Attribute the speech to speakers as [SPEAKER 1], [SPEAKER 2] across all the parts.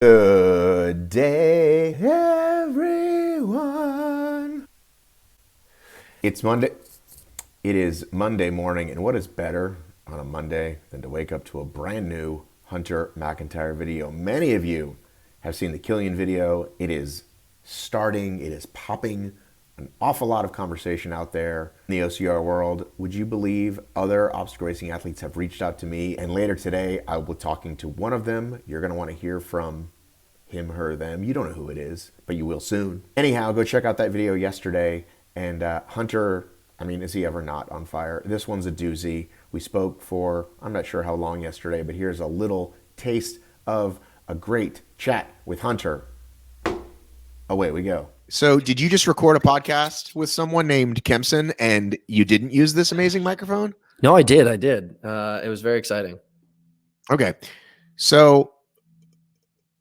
[SPEAKER 1] Good day, everyone. It's Monday. It is Monday morning, and what is better on a Monday than to wake up to a brand new Hunter McIntyre video? Many of you have seen the Killian video. It is starting, it is popping an awful lot of conversation out there in the OCR world. Would you believe other obstacle racing athletes have reached out to me? And later today, I will be talking to one of them. You're going to want to hear from him, her, them. You don't know who it is, but you will soon. Anyhow, go check out that video yesterday. And Hunter, is he ever not on fire? This one's a doozy. We spoke for, I'm not sure how long yesterday, but here's a little taste of a great chat with Hunter. Away we go. So did you just record a podcast with someone named Kempson and you didn't use this amazing microphone?
[SPEAKER 2] No, I did. It was very exciting.
[SPEAKER 1] Okay. So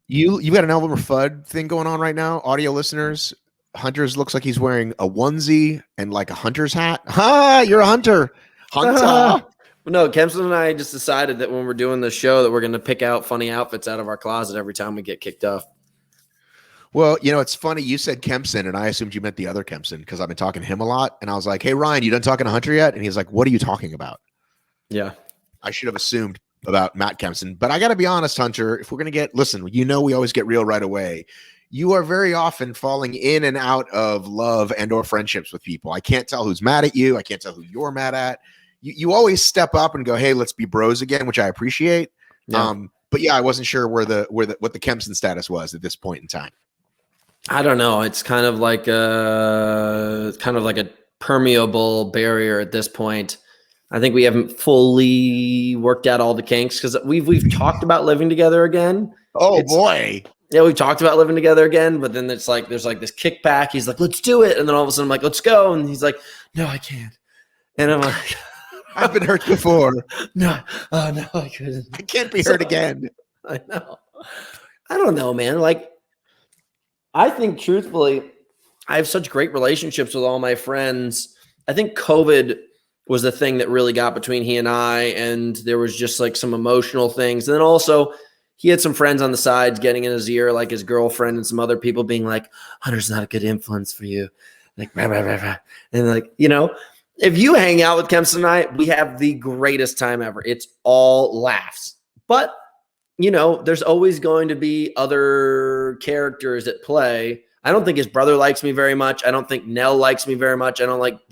[SPEAKER 1] you've got an Elmer Fudd thing going on right now, audio listeners. Hunter's looks like he's wearing a onesie and like a hunter's hat. Ha! You're a hunter. Hunter.
[SPEAKER 2] No, Kempson and I just decided that when we're doing the show that we're going to pick out funny outfits out of our closet every time we get kicked off.
[SPEAKER 1] Well, it's funny. You said Kempson, and I assumed you meant the other Kempson because I've been talking to him a lot. And I was like, hey, Ryan, you done talking to Hunter yet? And he's like, what are you talking about?
[SPEAKER 2] Yeah.
[SPEAKER 1] I should have assumed about Matt Kempson. But I got to be honest, Hunter, if we're going to listen, we always get real right away. You are very often falling in and out of love and or friendships with people. I can't tell who's mad at you. I can't tell who you're mad at. You always step up and go, hey, let's be bros again, which I appreciate.
[SPEAKER 2] Yeah.
[SPEAKER 1] But yeah, I wasn't sure what the Kempson status was at this point in time.
[SPEAKER 2] I don't know. It's kind of like a permeable barrier at this point. I think we haven't fully worked out all the kinks because we've talked about living together again.
[SPEAKER 1] Boy.
[SPEAKER 2] Yeah, we've talked about living together again, but then there's like this kickback. He's like, let's do it. And then all of a sudden I'm like, let's go. And he's like, no, I can't. And I'm like,
[SPEAKER 1] I've been hurt before.
[SPEAKER 2] No, I couldn't.
[SPEAKER 1] I can't be hurt again.
[SPEAKER 2] I know. I don't know, man. Like, I think truthfully, I have such great relationships with all my friends. I think COVID was the thing that really got between he and I, and there was just like some emotional things. And then also he had some friends on the sides getting in his ear, like his girlfriend and some other people being like, Hunter's not a good influence for you. Like, rah, rah, rah, rah. And like, if you hang out with Kempson and I, we have the greatest time ever. It's all laughs. But there's always going to be other characters at play. I don't think his brother likes me very much. I don't think Nell likes me very much. I don't think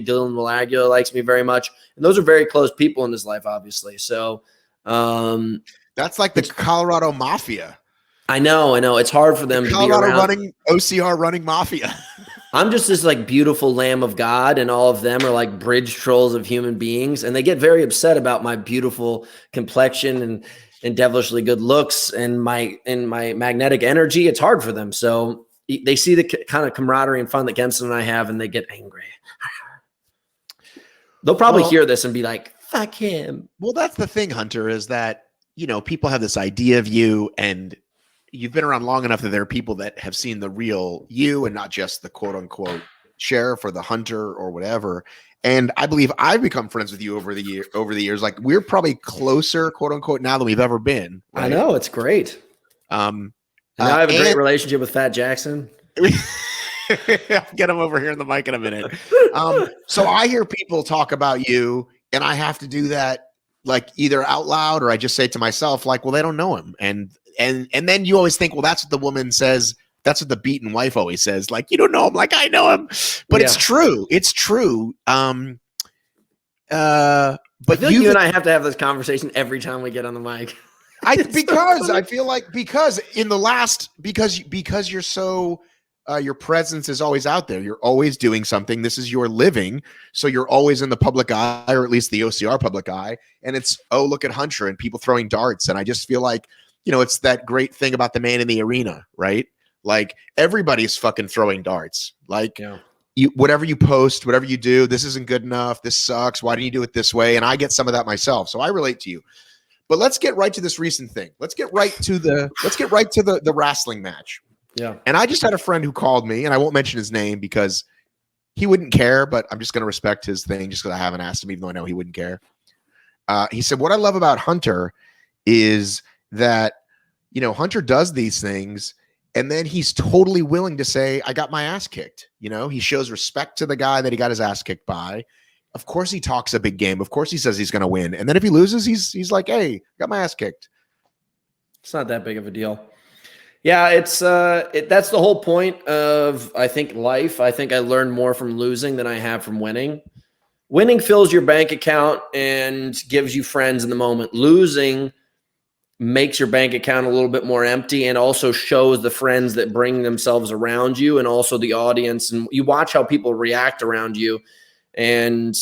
[SPEAKER 2] Dylan Malagula likes me very much. And those are very close people in his life, obviously. So
[SPEAKER 1] that's like the Colorado Mafia.
[SPEAKER 2] I know. It's hard for them to be around.
[SPEAKER 1] OCR running mafia.
[SPEAKER 2] I'm just this like beautiful lamb of God, and all of them are like bridge trolls of human beings. And they get very upset about my beautiful complexion and devilishly good looks and my magnetic energy. It's hard for them. So they see the kind of camaraderie and fun that Kempson and I have, and they get angry. They'll probably hear this and be like, fuck him.
[SPEAKER 1] Well, that's the thing, Hunter, is that, people have this idea of you, and you've been around long enough that there are people that have seen the real you and not just the quote unquote sheriff or the hunter or whatever. And I believe I've become friends with you over the years. Like, we're probably closer, quote unquote, now than we've ever been. Right?
[SPEAKER 2] I know, it's great. And now I have a great relationship with Fat Jackson.
[SPEAKER 1] I'll get him over here in the mic in a minute. So I hear people talk about you, and I have to do that like either out loud or I just say to myself, like, well, they don't know him. And then you always think, well, that's what the woman says. That's what the beaten wife always says. Like, you don't know him. Like, I know him. But yeah. It's true. It's true. But
[SPEAKER 2] I feel like you and I have to have this conversation every time we get on the mic.
[SPEAKER 1] Because you're so your presence is always out there. You're always doing something. This is your living. So you're always in the public eye, or at least the OCR public eye. And it's, oh, look at Hunter and people throwing darts. And I just feel like, it's that great thing about the man in the arena, right? Like, everybody's fucking throwing darts. Like, whatever you post, whatever you do, this isn't good enough. This sucks. Why didn't you do it this way? And I get some of that myself. So I relate to you. But let's get right to this recent thing. Let's get right to the wrestling match.
[SPEAKER 2] Yeah.
[SPEAKER 1] And I just had a friend who called me, and I won't mention his name because he wouldn't care, but I'm just going to respect his thing just because I haven't asked him, even though I know he wouldn't care. He said, what I love about Hunter is that Hunter does these things and then he's totally willing to say, I got my ass kicked. He shows respect to the guy that he got his ass kicked by. Of course he talks a big game. Of course he says he's going to win. And then if he loses, he's like, hey, got my ass kicked.
[SPEAKER 2] It's not that big of a deal. Yeah, that's the whole point of, I think, life. I think I learned more from losing than I have from winning. Winning fills your bank account and gives you friends in the moment. Losing makes your bank account a little bit more empty and also shows the friends that bring themselves around you and also the audience. And you watch how people react around you. And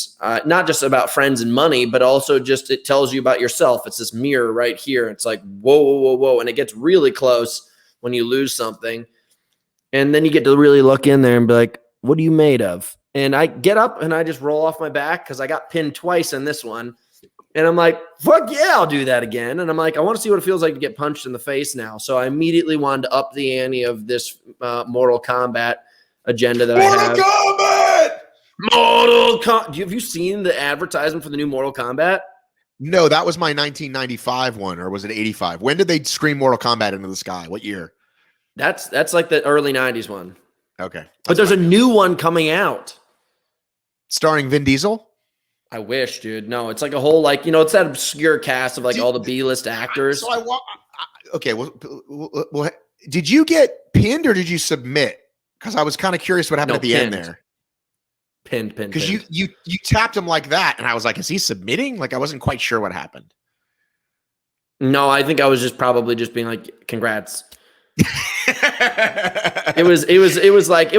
[SPEAKER 2] not just about friends and money, but also just it tells you about yourself. It's this mirror right here. It's like, whoa, whoa, whoa, whoa. And it gets really close when you lose something. And then you get to really look in there and be like, what are you made of? And I get up and I just roll off my back because I got pinned twice in this one. And I'm like, fuck yeah, I'll do that again. And I'm like, I want to see what it feels like to get punched in the face now. So I immediately wanted to up the ante of this Mortal Kombat agenda that I have. Mortal Kombat! Have you seen the advertisement for the new Mortal Kombat?
[SPEAKER 1] No, that was my 1995 one, or was it 85? When did they scream Mortal Kombat into the sky? What year?
[SPEAKER 2] That's like the early 90s one.
[SPEAKER 1] Okay.
[SPEAKER 2] But there's a new one coming out.
[SPEAKER 1] Starring Vin Diesel?
[SPEAKER 2] I wish, dude. No, it's like a whole, like, it's that obscure cast of like all the B-list actors.
[SPEAKER 1] So okay. Well, did you get pinned or did you submit? Because I was kind of curious what happened at the end there.
[SPEAKER 2] Pinned.
[SPEAKER 1] Because you tapped him like that, and I was like, is he submitting? Like, I wasn't quite sure what happened.
[SPEAKER 2] No, I think I was just probably just being like, congrats. It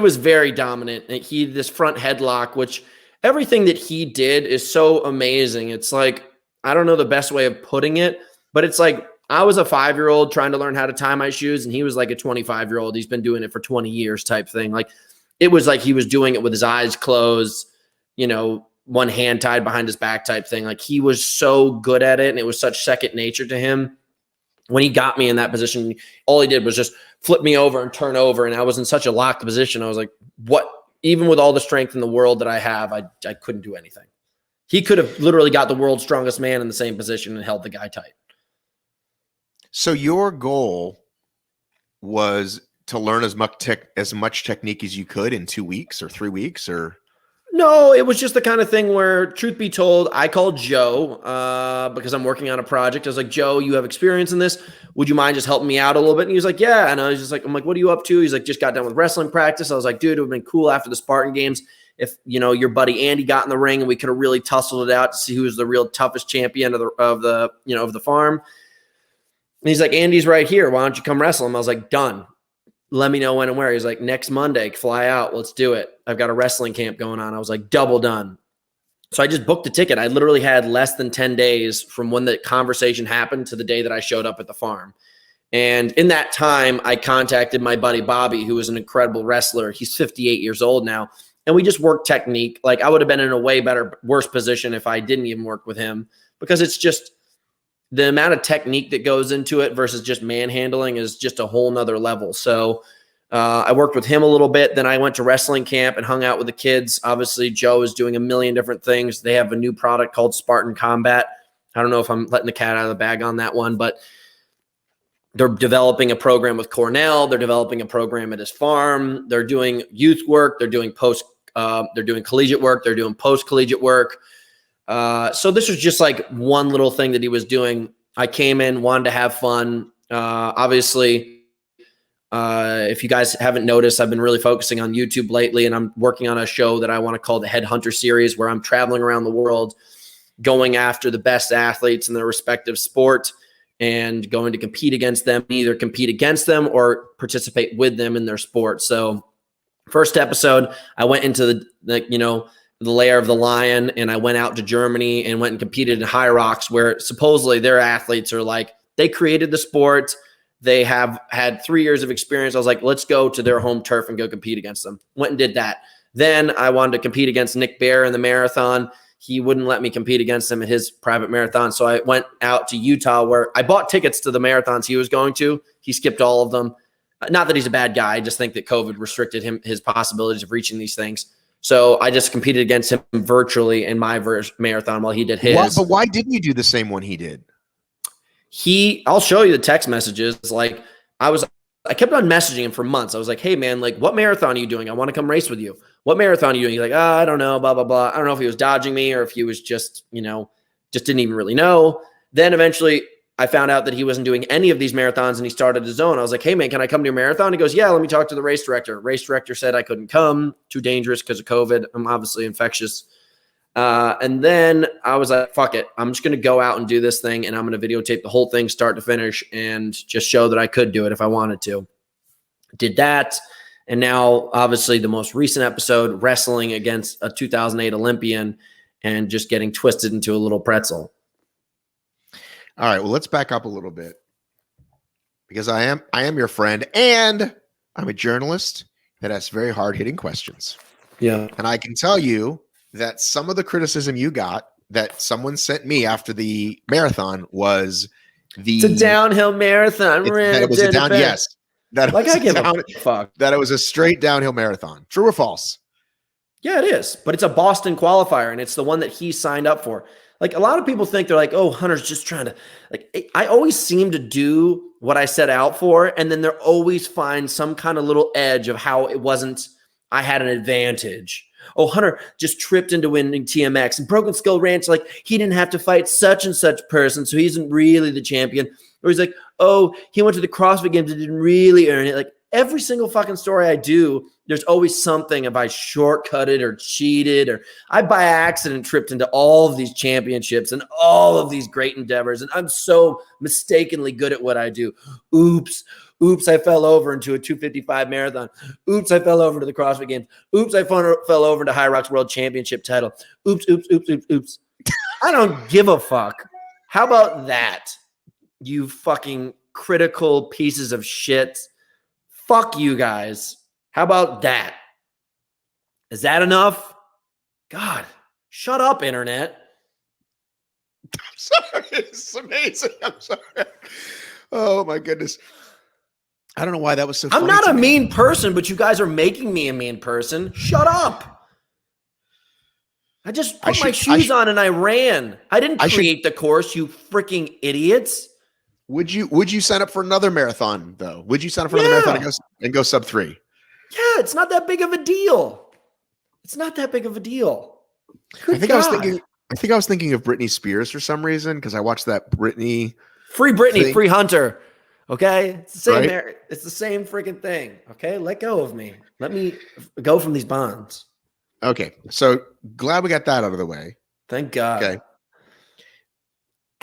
[SPEAKER 2] was very dominant. This front headlock, which everything that he did is so amazing. It's like, I don't know the best way of putting it, but it's like I was a 5-year-old trying to learn how to tie my shoes, and he was like a 25-year-old. He's been doing it for 20 years type thing. Like, it was like he was doing it with his eyes closed, one hand tied behind his back type thing. Like, he was so good at it, and it was such second nature to him. When he got me in that position, all he did was just flip me over and turn over, and I was in such a locked position. I was like, what? Even with all the strength in the world that I have, I couldn't do anything. He could have literally got the world's strongest man in the same position and held the guy tight.
[SPEAKER 1] So your goal was to learn as much technique as you could in 2 weeks or 3 weeks, or?
[SPEAKER 2] No, it was just the kind of thing where, truth be told, I called Joe because I'm working on a project. I was like, Joe, you have experience in this. Would you mind just helping me out a little bit? And he was like, yeah. And I was just like, I'm like, what are you up to? He's like, just got done with wrestling practice. I was like, dude, it would have been cool after the Spartan games if, your buddy Andy got in the ring and we could have really tussled it out to see who was the real toughest champion of the farm. And he's like, Andy's right here. Why don't you come wrestle him? I was like, done. Let me know when and where. He's like, next Monday, fly out. Let's do it. I've got a wrestling camp going on. I was like, double done. So I just booked a ticket. I literally had less than 10 days from when the conversation happened to the day that I showed up at the farm. And in that time, I contacted my buddy Bobby, who is an incredible wrestler. He's 58 years old now. And we just worked technique. Like, I would have been in a worse position if I didn't even work with him, because it's just the amount of technique that goes into it versus just manhandling is just a whole nother level. So I worked with him a little bit. Then I went to wrestling camp and hung out with the kids. Obviously, Joe is doing a million different things. They have a new product called Spartan Combat. I don't know if I'm letting the cat out of the bag on that one, but they're developing a program with Cornell. They're developing a program at his farm. They're doing youth work. They're doing collegiate work. They're doing post-collegiate work. So this was just like one little thing that he was doing. I came in, wanted to have fun. Obviously, if you guys haven't noticed, I've been really focusing on YouTube lately, and I'm working on a show that I want to call the Headhunter series, where I'm traveling around the world, going after the best athletes in their respective sport and going to compete against them, either compete against them or participate with them in their sport. So first episode, I went into the lair of the lion, and I went out to Germany and went and competed in High Rocks, where supposedly their athletes are like, they created the sport. They have had 3 years of experience. I was like, let's go to their home turf and go compete against them. Went and did that. Then I wanted to compete against Nick Bear in the marathon. He wouldn't let me compete against him in his private marathon. So I went out to Utah, where I bought tickets to the marathons he was going to. He skipped all of them. Not that he's a bad guy. I just think that COVID restricted his possibilities of reaching these things. So I just competed against him virtually in my marathon while he did his.
[SPEAKER 1] But why didn't you do the same one he did?
[SPEAKER 2] I'll show you the text messages. Like I kept on messaging him for months. I was like, hey man, like what marathon are you doing? I want to come race with you. What marathon are you doing? He's like, I don't know, blah, blah, blah. I don't know if he was dodging me or if he was just, just didn't even really know. Then eventually I found out that he wasn't doing any of these marathons and he started his own. I was like, hey man, can I come to your marathon? He goes, yeah, let me talk to the race director. Race director said I couldn't come, too dangerous because of COVID. I'm obviously infectious. And then I was like, fuck it. I'm just going to go out and do this thing. And I'm going to videotape the whole thing start to finish and just show that I could do it if I wanted to. Did that. And now obviously the most recent episode, wrestling against a 2008 Olympian and just getting twisted into a little pretzel.
[SPEAKER 1] All right. Well, let's back up a little bit because I am your friend and I'm a journalist that asks very hard-hitting questions.
[SPEAKER 2] Yeah.
[SPEAKER 1] And I can tell you that some of the criticism you got that someone sent me after the marathon was
[SPEAKER 2] it's a downhill marathon.
[SPEAKER 1] It was a down. Yes. That it was a straight downhill marathon. True or false?
[SPEAKER 2] Yeah, it is. But it's a Boston qualifier, and it's the one that he signed up for. Like a lot of people think they're like, oh, Hunter's just trying to I always seem to do what I set out for, and then there always find some kind of little edge of how it wasn't. I had an advantage. Oh, Hunter just tripped into winning TMX and Broken Skull Ranch. Like he didn't have to fight such and such person, so he isn't really the champion. Or he's like, oh, he went to the CrossFit Games and didn't really earn it. Like every single fucking story I do, there's always something if I shortcutted or cheated or I by accident tripped into all of these championships and all of these great endeavors. And I'm so mistakenly good at what I do. Oops, I fell over into a 255 marathon. Oops, I fell over to the CrossFit Games. Oops, I fell over to High Rocks World Championship title. Oops. I don't give a fuck. How about that? You fucking critical pieces of shit. Fuck you guys. How about that? Is that enough? God, shut up, internet.
[SPEAKER 1] I'm sorry. It's amazing. I'm sorry. Oh, my goodness. I don't know why that was so funny.
[SPEAKER 2] I'm not a mean person, but you guys are making me a mean person. Shut up. I just put my shoes on and I ran. I didn't create the course, you freaking idiots.
[SPEAKER 1] Would you sign up for another marathon though? Would you sign up for another marathon and go sub 3?
[SPEAKER 2] Yeah, it's not that big of a deal. It's not that big of a deal.
[SPEAKER 1] I think I was thinking of Britney Spears for some reason because I watched that Britney.
[SPEAKER 2] Free Britney, free Hunter. Okay, it's the same. Right? It's the same freaking thing. Okay, let go of me. Let me go from these bonds.
[SPEAKER 1] Okay, so glad we got that out of the way.
[SPEAKER 2] Thank God.
[SPEAKER 1] Okay.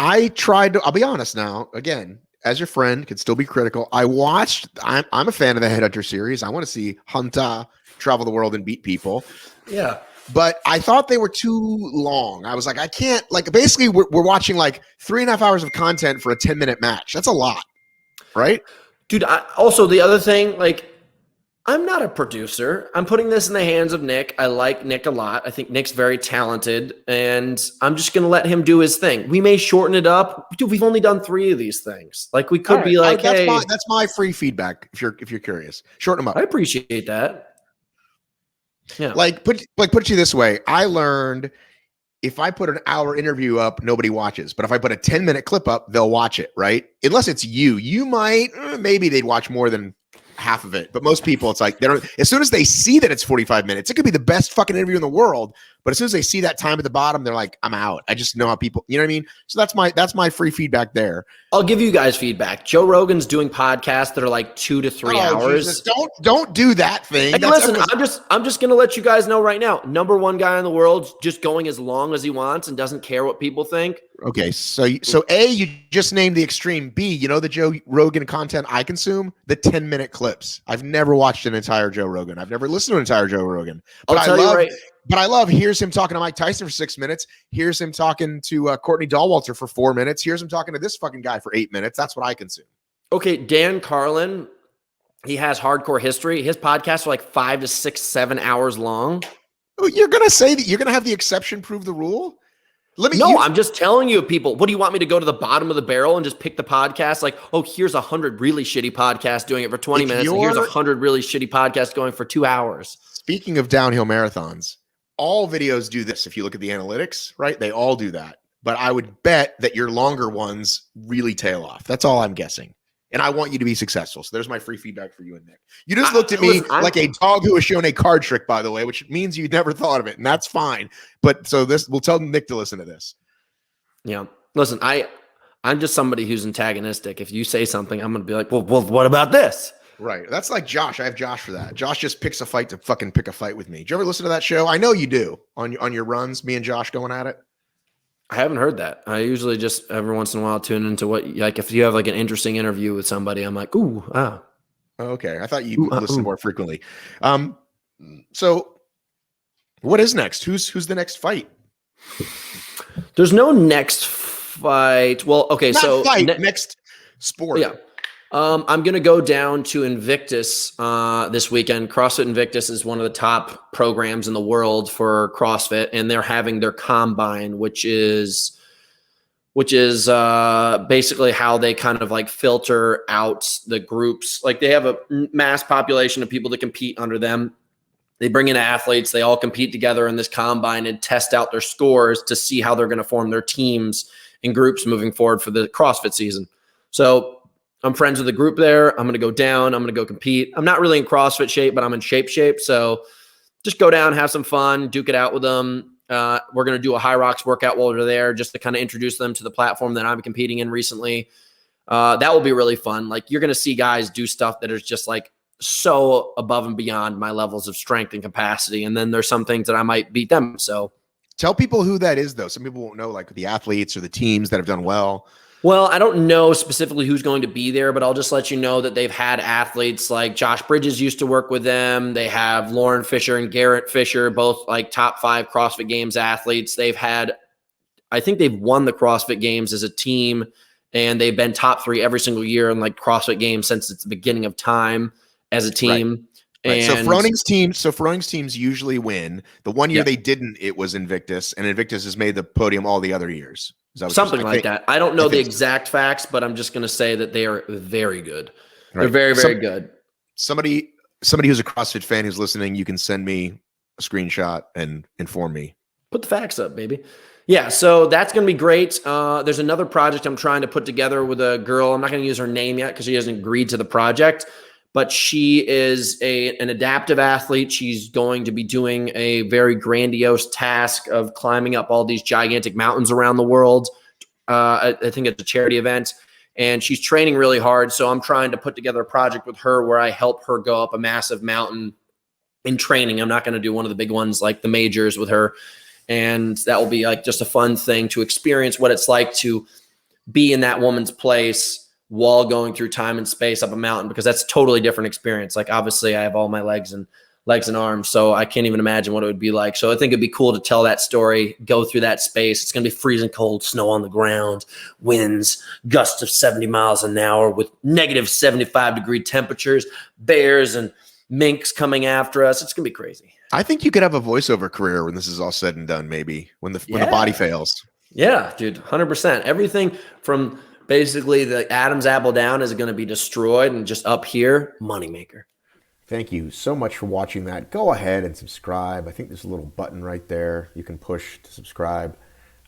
[SPEAKER 1] I tried to, I'll be honest now, again, as your friend, could still be critical. I'm a fan of the Headhunter series. I want to see Hunter travel the world and beat people.
[SPEAKER 2] Yeah.
[SPEAKER 1] But I thought they were too long. I was like, I can't, basically we're watching 3.5 hours of content for a 10-minute match. That's a lot, right?
[SPEAKER 2] Dude, also the other thing, I'm not a producer. I'm putting this in the hands of Nick. I like Nick a lot. I think Nick's very talented, and I'm just going to let him do his thing. We may shorten it up. Dude, we've only done 3 of these things. We could be like,
[SPEAKER 1] that's
[SPEAKER 2] hey.
[SPEAKER 1] That's my free feedback if you're curious. Shorten them up.
[SPEAKER 2] I appreciate that. Yeah.
[SPEAKER 1] Put it to you this way. I learned if I put an hour interview up, nobody watches. But if I put a 10-minute clip up, they'll watch it, right? Unless it's you. You might, maybe they'd watch more than half of it, but most people, it's like they don't. As soon as they see that it's 45 minutes, it could be the best fucking interview in the world. But as soon as they see that time at the bottom, they're like, "I'm out." I just know how people, you know what I mean. So that's my free feedback there.
[SPEAKER 2] I'll give you guys feedback. Joe Rogan's doing podcasts that are 2 to 3 hours.
[SPEAKER 1] Jesus, don't do that thing.
[SPEAKER 2] Hey, listen, I'm just gonna let you guys know right now. #1 guy in the world, just going as long as he wants and doesn't care what people think.
[SPEAKER 1] Okay, so A, you just named the extreme. B, you know the Joe Rogan content I consume? The 10-minute clips. I've never watched an entire Joe Rogan. I've never listened to an entire Joe Rogan. But I love, here's him talking to Mike Tyson for 6 minutes. Here's him talking to Courtney Dahlwalter for 4 minutes. Here's him talking to this fucking guy for 8 minutes. That's what I consume.
[SPEAKER 2] Okay, Dan Carlin, he has Hardcore History. His podcasts are 5 to 6, 7 hours long.
[SPEAKER 1] You're going to say that you're going to have the exception prove the rule?
[SPEAKER 2] I'm just telling you, people. What do you want me to go to the bottom of the barrel and just pick the podcast? Here's 100 really shitty podcasts doing it for 20 minutes, and here's 100 really shitty podcasts going for 2 hours.
[SPEAKER 1] Speaking of downhill marathons, all videos do this. If you look at the analytics, right? They all do that.
[SPEAKER 3] but I would bet that your longer ones really tail off. That's all I'm guessing. And I want you to be successful. So there's my free feedback for you and Nick. You just looked at me like a dog who was shown a card trick, by the way, which means you never thought of it, and that's fine. But so this, we'll tell Nick to listen to this.
[SPEAKER 2] Yeah. Listen, I'm just somebody who's antagonistic. If you say something, I'm going to be like, well, what about this?
[SPEAKER 3] Right. That's like Josh. I have Josh for that. Josh just picks a fight to fucking pick a fight with me. Did you ever listen to that show? I know you do on your runs, me and Josh going at it.
[SPEAKER 2] I haven't heard that. I usually just every once in a while tune into what, like, if you have like an interesting interview with somebody, I'm like, ooh, ah.
[SPEAKER 3] Okay. I thought you listened more frequently. So what is next? Who's the next fight?
[SPEAKER 2] There's no next fight. Well, okay.
[SPEAKER 3] Not fight, next sport.
[SPEAKER 2] Yeah. I'm going to go down to Invictus this weekend. CrossFit Invictus is one of the top programs in the world for CrossFit, and they're having their combine, which is basically how they kind of like filter out the groups. Like, they have a mass population of people that compete under them. They bring in athletes. They all compete together in this combine and test out their scores to see how they're going to form their teams and groups moving forward for the CrossFit season. So I'm friends with the group there. I'm going to go down. I'm going to go compete. I'm not really in CrossFit shape, but I'm in shape. So just go down, have some fun, duke it out with them. We're going to do a High Rocks workout while they're there, just to kind of introduce them to the platform that I'm competing in recently. That will be really fun. Like, you're going to see guys do stuff that is just like so above and beyond my levels of strength and capacity. And then there's some things that I might beat them. So
[SPEAKER 3] tell people who that is, though. Some people won't know, like the athletes or the teams that have done well.
[SPEAKER 2] Well, I don't know specifically who's going to be there, but I'll just let you know that they've had athletes like Josh Bridges used to work with them. They have Lauren Fisher and Garrett Fisher, both like top 5 CrossFit Games athletes. They've had, I think they've won the CrossFit Games as a team, and they've been top 3 every single year in like CrossFit Games since it's the beginning of time as a team.
[SPEAKER 3] Right.
[SPEAKER 2] And
[SPEAKER 3] so Froning's teams usually win. The one year they didn't, it was Invictus, and Invictus has made the podium all the other years.
[SPEAKER 2] Something like that. I don't know the exact facts, but I'm just going to say that they are very good. Right. They're very, very good.
[SPEAKER 3] Somebody who's a CrossFit fan who's listening, you can send me a screenshot and inform me.
[SPEAKER 2] Put the facts up, baby. Yeah, so that's going to be great. There's another project I'm trying to put together with a girl. I'm not going to use her name yet because she hasn't agreed to the project, but she is an adaptive athlete. She's going to be doing a very grandiose task of climbing up all these gigantic mountains around the world. I think it's a charity event, and she's training really hard. So I'm trying to put together a project with her where I help her go up a massive mountain in training. I'm not going to do one of the big ones like the majors with her. And that will be like just a fun thing to experience what it's like to be in that woman's place while going through time and space up a mountain, because that's a totally different experience. Like, obviously I have all my legs and arms, so I can't even imagine what it would be like. So I think it'd be cool to tell that story, go through that space. It's going to be freezing cold, snow on the ground, winds, gusts of 70 miles an hour with negative 75-degree temperatures, bears and minks coming after us. It's going to be crazy.
[SPEAKER 3] I think you could have a voiceover career when this is all said and done, maybe when the body fails.
[SPEAKER 2] Yeah, dude, 100%. Everything from basically the Adam's apple down is going to be destroyed, and just up here, moneymaker.
[SPEAKER 1] Thank you so much for watching that. Go ahead and subscribe. I think there's a little button right there you can push to subscribe.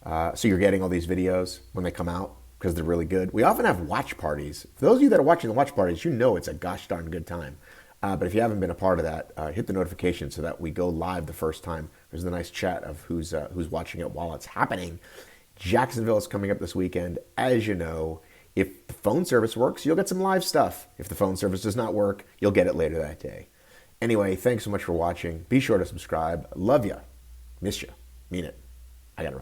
[SPEAKER 1] So you're getting all these videos when they come out, because they're really good. We often have watch parties. For those of you that are watching the watch parties, you know it's a gosh darn good time. But if you haven't been a part of that, hit the notification so that we go live the first time. There's a nice chat of who's watching it while it's happening. Jacksonville is coming up this weekend. As you know, if the phone service works, you'll get some live stuff. If the phone service does not work, you'll get it later that day. Anyway, thanks so much for watching. Be sure to subscribe. Love ya. Miss ya. Mean it. I gotta run.